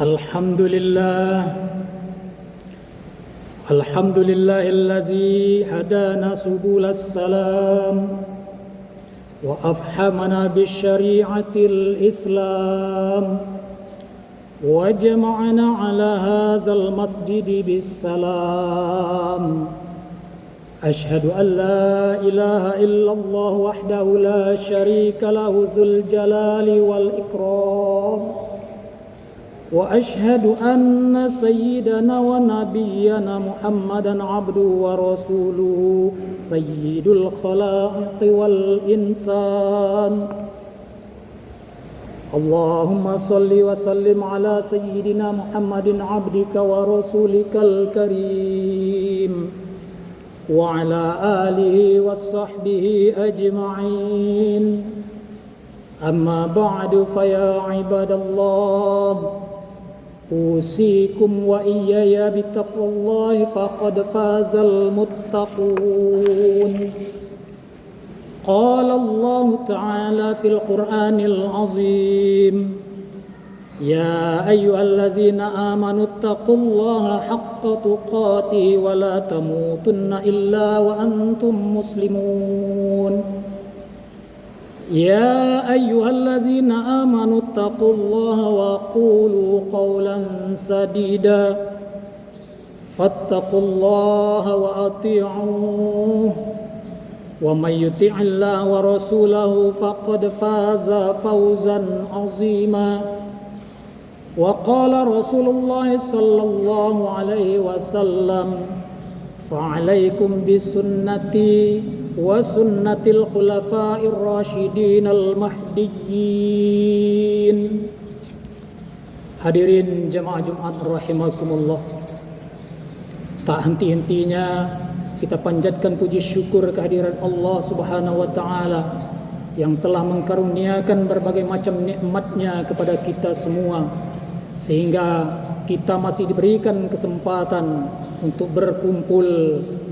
Alhamdulillahilladzi hadana subulas salam wa afhamana bisyari'atil Islam wa jama'ana ala hadzal masjidi bisalam. Ashhadu an la ilaha illallah wahdahu la syarika lahu dzul jalali wal ikram. Wa ashhadu anna sayyidana wa nabiyyana Muhammadan abduhu wa rasuluhu sayyidul khalaiqi wal insan. Allahumma salli wa sallim ala sayyidina Muhammadin abdika wa rasulikal karim wa ala alihi wa sahbihi ajma'in. Amma ba'du fa ya ibadallah, usikum wa iyaya bittaqwallahi faqad fazal muttaqun. Qala Allah ta'ala fil Qur'anil azim, ya ayyuhallazina amanu taqullaha haqqa tuqatih wa la tamutunna illa wa antum muslimun. Ya ayyuhallazina amanu taqullaha wa qulu qawlan sadida fattaqullaha wa ati'uh wa may yuti'illaha wa rasulahu faqad faza fawzan 'azima. Wa qala Rasulullah sallallahu alaihi wasallam, fa'alaikum bisunnati wa sunnatil khulafa'ir rasyidin al mahdiyyin. Hadirin jemaah Jumat rahimakumullah, tak henti-hentinya kita panjatkan puji syukur kehadiran Allah Subhanahu wa taala yang telah mengkaruniakan berbagai macam nikmat-Nya kepada kita semua, sehingga kita masih diberikan kesempatan untuk berkumpul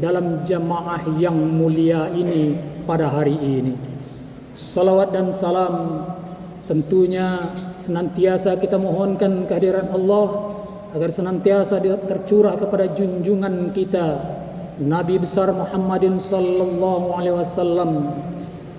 dalam jamaah yang mulia ini pada hari ini. Salawat dan salam tentunya senantiasa kita mohonkan kehadiran Allah agar senantiasa tercurah kepada junjungan kita Nabi besar Muhammadin sallallahu alaihi wasallam,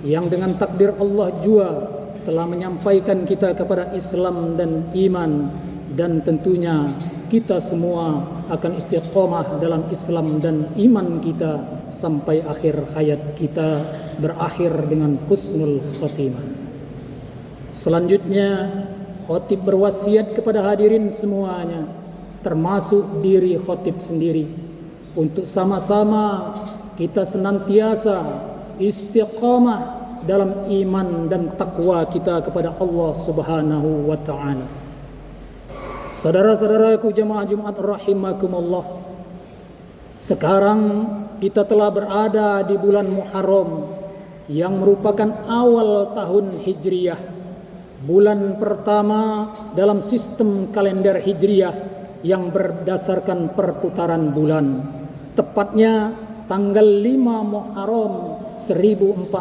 yang dengan takdir Allah juga telah menyampaikan kita kepada Islam dan iman, dan tentunya kita semua akan istiqomah dalam Islam dan iman kita sampai akhir hayat kita berakhir dengan husnul khatimah. Selanjutnya, khatib berwasiat kepada hadirin semuanya, termasuk diri khatib sendiri, untuk sama-sama kita senantiasa istiqomah dalam iman dan takwa kita kepada Allah Subhanahu wa taala. Saudara-saudaraku jemaah Jumat rahimakumullah, sekarang kita telah berada di bulan Muharram yang merupakan awal tahun Hijriyah, bulan pertama dalam sistem kalender Hijriyah yang berdasarkan perputaran bulan. Tepatnya tanggal 5 Muharram 1446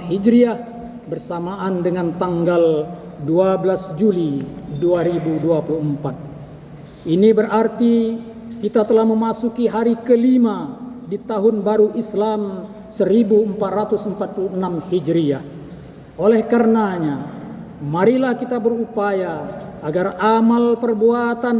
Hijriah bersamaan dengan tanggal 12 Juli 2024. Ini berarti kita telah memasuki hari kelima di tahun baru Islam 1446 Hijriah. Oleh karenanya, marilah kita berupaya agar amal perbuatan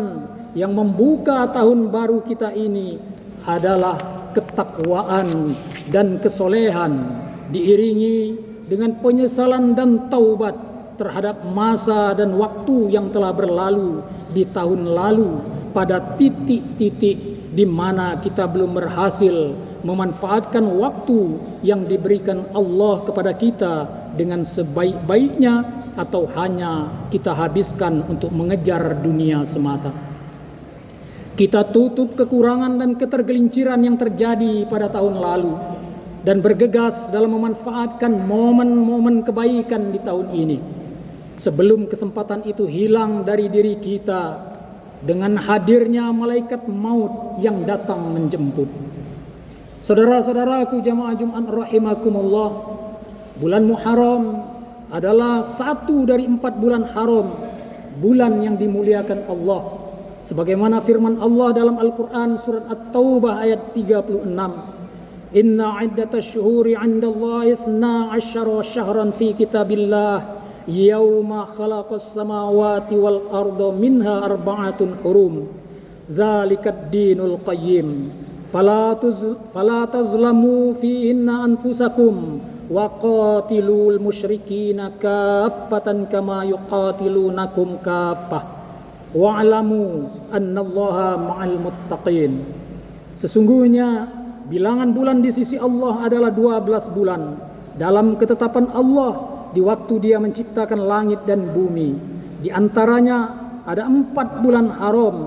yang membuka tahun baru kita ini adalah ketakwaan dan kesolehan, diiringi dengan penyesalan dan taubat terhadap masa dan waktu yang telah berlalu di tahun lalu, pada titik-titik di mana kita belum berhasil memanfaatkan waktu yang diberikan Allah kepada kita dengan sebaik-baiknya, atau hanya kita habiskan untuk mengejar dunia semata. Kita tutup kekurangan dan ketergelinciran yang terjadi pada tahun lalu dan bergegas dalam memanfaatkan momen-momen kebaikan di tahun ini, sebelum kesempatan itu hilang dari diri kita dengan hadirnya malaikat maut yang datang menjemput. Saudara-saudaraku jamaah Jumat rahimakumullah, bulan Muharram adalah satu dari 4 bulan haram bulan yang dimuliakan Allah. Sebagaimana firman Allah dalam Al-Quran surat At-Taubah ayat 36. Inna iddatash syuhuri 'indallahi 12 syahran fi kitabillah yauma khalaqas samawati wal arda minha arba'atun hurum. Zalikad dinul qayyim. Fala tazlamu fihinna anfusakum wa qatilul musyrikina kaffatan kama yuqatilunakum kaffah wa'lamu annallaha ma'al muttaqin. Sesungguhnya bilangan bulan di sisi Allah adalah 12 bulan dalam ketetapan Allah di waktu Dia menciptakan langit dan bumi. Di antaranya ada 4 bulan haram.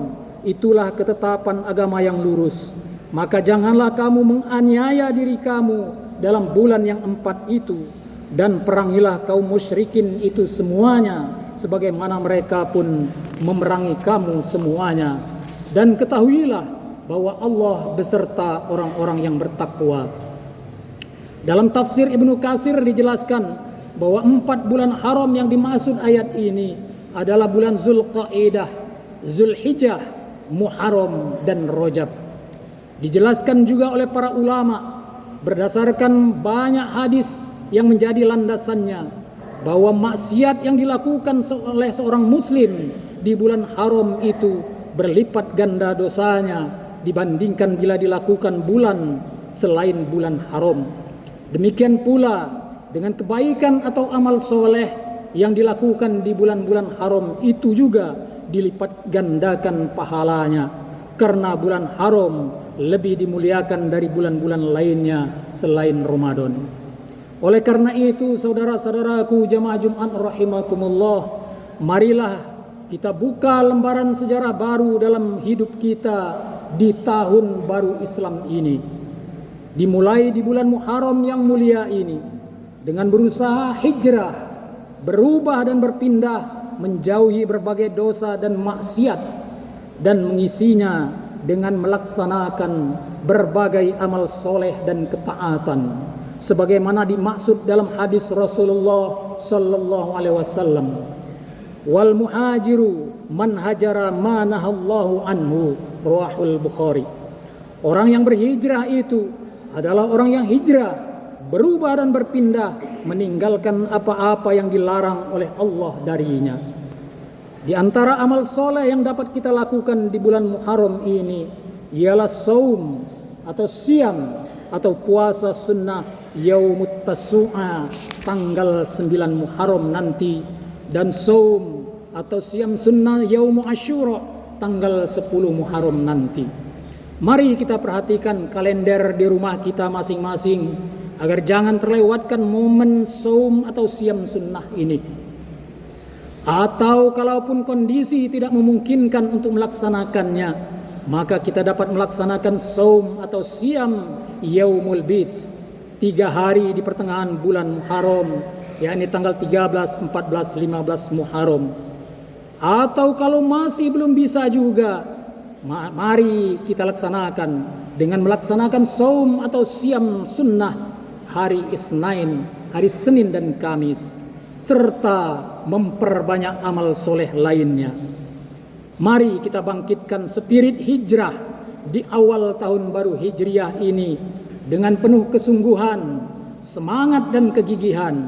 Itulah ketetapan agama yang lurus. Maka janganlah kamu menganiaya diri kamu dalam bulan yang 4 itu, dan perangilah kaum musyrikin itu semuanya sebagaimana mereka pun memerangi kamu semuanya. Dan ketahuilah bahwa Allah beserta orang-orang yang bertakwa. Dalam tafsir Ibnu Katsir dijelaskan bahwa 4 bulan haram yang dimaksud ayat ini adalah bulan Zulqa'dah, Zulhijjah, Muharram dan Rajab. Dijelaskan juga oleh para ulama berdasarkan banyak hadis yang menjadi landasannya bahwa maksiat yang dilakukan oleh seorang muslim di bulan haram itu berlipat ganda dosanya dibandingkan bila dilakukan bulan selain bulan haram. Demikian pula dengan kebaikan atau amal soleh yang dilakukan di bulan-bulan haram itu juga dilipat gandakan pahalanya, karena bulan haram lebih dimuliakan dari bulan-bulan lainnya selain Ramadan. Oleh karena itu, saudara-saudaraku jamaah Jumat rahimakumullah, marilah kita buka lembaran sejarah baru dalam hidup kita di tahun baru Islam ini. Dimulai di bulan Muharram yang mulia ini dengan berusaha hijrah, berubah dan berpindah menjauhi berbagai dosa dan maksiat, dan mengisinya dengan melaksanakan berbagai amal soleh dan ketaatan sebagaimana dimaksud dalam hadis Rasulullah sallallahu alaihi wasallam. Wal muhajiru man hajara ma nahallahu anhu, rawahul Bukhari. Orang yang berhijrah itu adalah orang yang hijrah, berubah dan berpindah, meninggalkan apa-apa yang dilarang oleh Allah darinya. Di antara amal soleh yang dapat kita lakukan di bulan Muharram ini ialah saum atau siam atau puasa sunnah Yaumut Tasu'a tanggal 9 Muharram nanti, dan saum atau siam sunnah Yaumu Asyura tanggal 10 Muharram nanti. Mari kita perhatikan kalender di rumah kita masing-masing agar jangan terlewatkan momen saum atau siam sunnah ini. Atau kalaupun kondisi tidak memungkinkan untuk melaksanakannya, maka kita dapat melaksanakan saum atau siam Yaumul Bid 3 hari di pertengahan bulan Muharram, yakni tanggal 13, 14, 15 Muharram. Atau kalau masih belum bisa juga, mari kita laksanakan dengan melaksanakan saum atau siam sunnah hari Isnin, hari Senin dan Kamis, serta memperbanyak amal soleh lainnya. Mari kita bangkitkan spirit hijrah di awal tahun baru Hijriah ini dengan penuh kesungguhan, semangat dan kegigihan.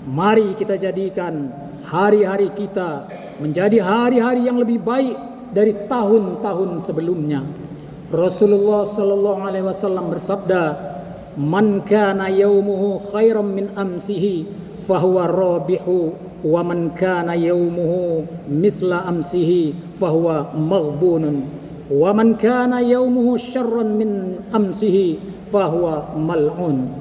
Mari kita jadikan hari-hari kita menjadi hari-hari yang lebih baik dari tahun-tahun sebelumnya. Rasulullah sallallahu alaihi wasallam bersabda, "Man kana yaumuhu khairan min amsihi fahuwa rabihu, wa man kana yaumuhu misla amsihi fahuwa maghbunun, wa man kana yaumuhu syarran min amsihi fahuwa mal'un."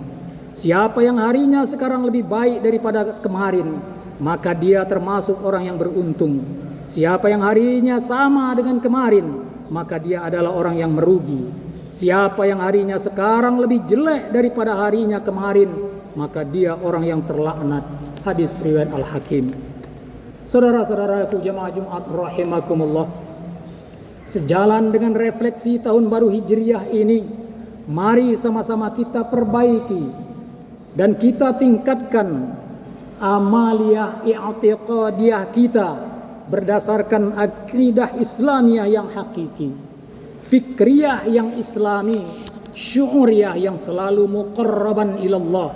Siapa yang harinya sekarang lebih baik daripada kemarin, maka dia termasuk orang yang beruntung. Siapa yang harinya sama dengan kemarin, maka dia adalah orang yang merugi. Siapa yang harinya sekarang lebih jelek daripada harinya kemarin, maka dia orang yang terlaknat. Hadis riwayat Al-Hakim. Saudara-saudaraku jamaah Jumat rahimakumullah, sejalan dengan refleksi tahun baru Hijriah ini, mari sama-sama kita perbaiki dan kita tingkatkan amaliyah i'tiqadiyah kita berdasarkan akidah Islamiyah yang hakiki, fikriyah yang islami, syu'uriyah yang selalu muqarraban ilallah,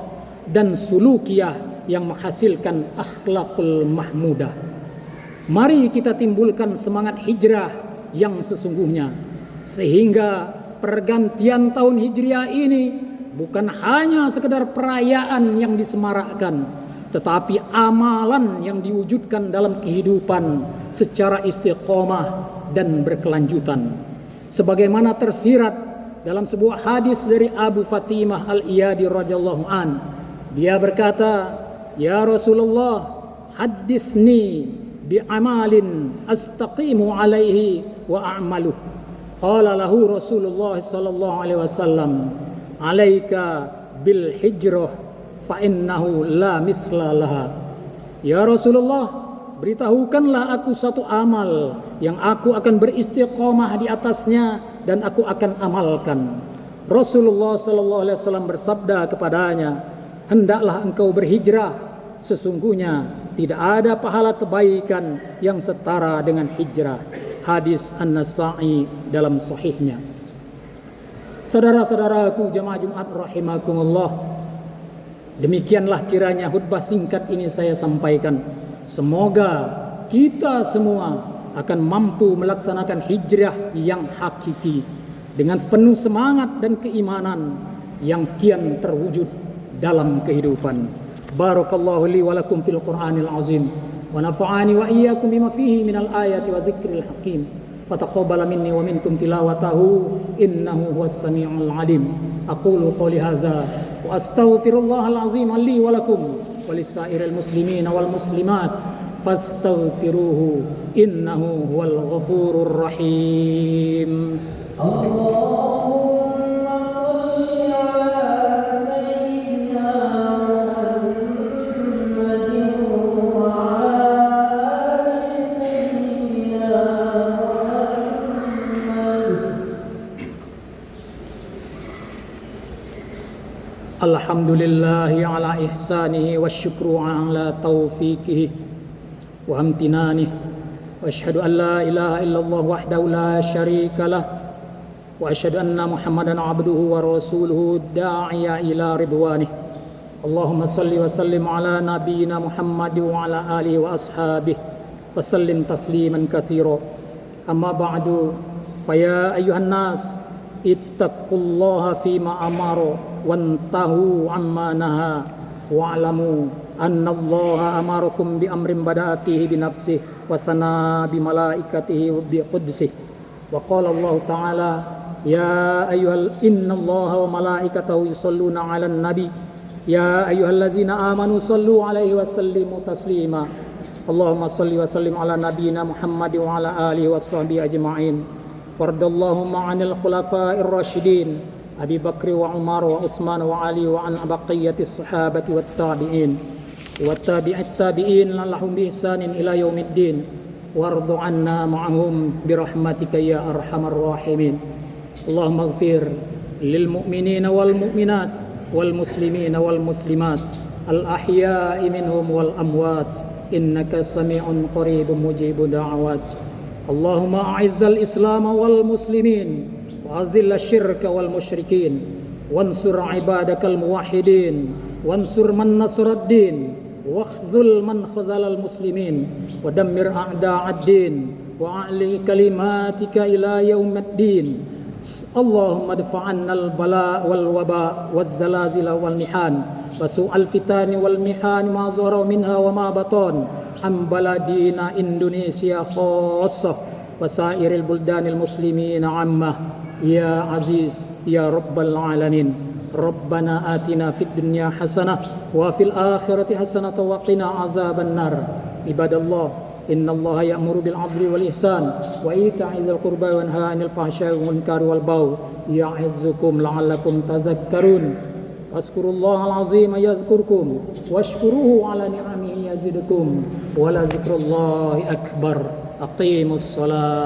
dan sulukiyah yang menghasilkan akhlakul mahmudah. Mari kita timbulkan semangat hijrah yang sesungguhnya, sehingga pergantian tahun Hijriah ini bukan hanya sekedar perayaan yang disemarakkan, tetapi amalan yang diwujudkan dalam kehidupan secara istiqomah dan berkelanjutan. Sebagaimana tersirat dalam sebuah hadis dari Abu Fatimah Al-Iyadi radhiyallahu an, dia berkata, "Ya Rasulullah, haddisni bi'amalin astaqimu alaihi wa a'maluh." Qala lahu Rasulullah sallallahu alaihi wasallam, "Alaika bil hijrah fa innahu la misla laha." Ya Rasulullah, beritahukanlah aku satu amal yang aku akan beristiqomah di atasnya dan aku akan amalkan. Rasulullah sallallahu alaihi wasallam bersabda kepadanya, "Hendaklah engkau berhijrah. Sesungguhnya tidak ada pahala kebaikan yang setara dengan hijrah." Hadis An-Nasa'i dalam sahihnya. Saudara-saudaraku jemaah Jumat rahimakumullah, demikianlah kiranya khutbah singkat ini saya sampaikan. Semoga kita semua akan mampu melaksanakan hijrah yang hakiki dengan sepenuh semangat dan keimanan yang kian terwujud dalam kehidupan. Barakallahu li wa lakum fil Qur'anil azim wa nafa'ani wa iyyakum bima fihi minal ayati wa dzikril hakim. Fataqabbal minni wa minkum tilawatahu innahu huwas samiul alim. Aqulu qouli hadza wa astaghfirullahal azim li wa lakum wa lisairil muslimin wal muslimat fastaghfiruhu innahu huwal ghafurur rahim. Allahumma shalli ala sayyidina Muhammadin wa ala ali sayyidina Muhammad. Alhamdulillahi ala ihsanihi wa syukru ala taufiqihi wa amtinanihi wa asyhadu an la ilaha illallah wahdahu la syarika lah wa asyhadu anna Muhammadan abduhu wa rasuluhu da'iya ila ridwanih. Allahumma salli wa sallim ala nabiyyina Muhammad wa ala alihi wa ashabihi wa sallim tasliman katsira. Amma ba'du, fa ya ayyuhan nas ittaqullaha fima amara wantahu amma naha wa'lamu anna allaha amarakum bi amrin bada'a fihi bi nafsihi wa sana bi malaikatihi wa bi qudsihi wa qala Allah ta'ala ya ayyuhal innallaha wa malaikatahu yusholluna 'alan nabi ya ayyuhallazina amanu shallu 'alaihi wa sallimu taslima. Allahumma shalli wa sallim ala nabiyyina Muhammad wa ala alihi washabbihi ajma'in. Wardallahumma 'anil khulafa'ir rasyidin Abi Bakr wa Umar wa Utsman wa Ali wa an baqiyatis sahabati wat tabi'in wa tabi'it tabi'in lahum bi ihsanin ila yaumiddin warḍu 'anna ma'ahum bi rahmatika ya arhamar rahimin. Allahumma ighfir lil mu'minina wal mu'minat wal muslimina wal muslimat al ahya'i minhum wal amwat innaka sami'un qaribun mujibud da'awat. Allahumma a'izzal islam wal muslimin وأذل الشرك والمشركين وانصر عبادك الموحدين وانصر من نصر الدين واخذل من خذل المسلمين ودمر أعداء الدين وأعلي كلماتك إلى يوم الدين. اللهم ادفع عنا البلاء والوباء والزلازل والمحن وسوء الفتن والمحن ما ظهر منها وما بطن عن بلدنا إندونيسيا خاصة وسائر البلدان المسلمين عامة. Ya Aziz Ya Rabbal Alamin. Rabbana atina fid dunya hasanah wa fil akhirati hasanah wa qina azaban nar. Ibadallah, innallaha ya'muru bil 'adli wal ihsan wa ita'i dzil qurba wa yanha 'anil fahsya'i wal munkari wal baghi ya'izzukum la'allakum tadhakkarun. Wazkurullahal 'azima yadhkurkum washkuruhu 'ala ni'amihi yazidkum wa la dzikrullahi akbar. Aqimus shalah.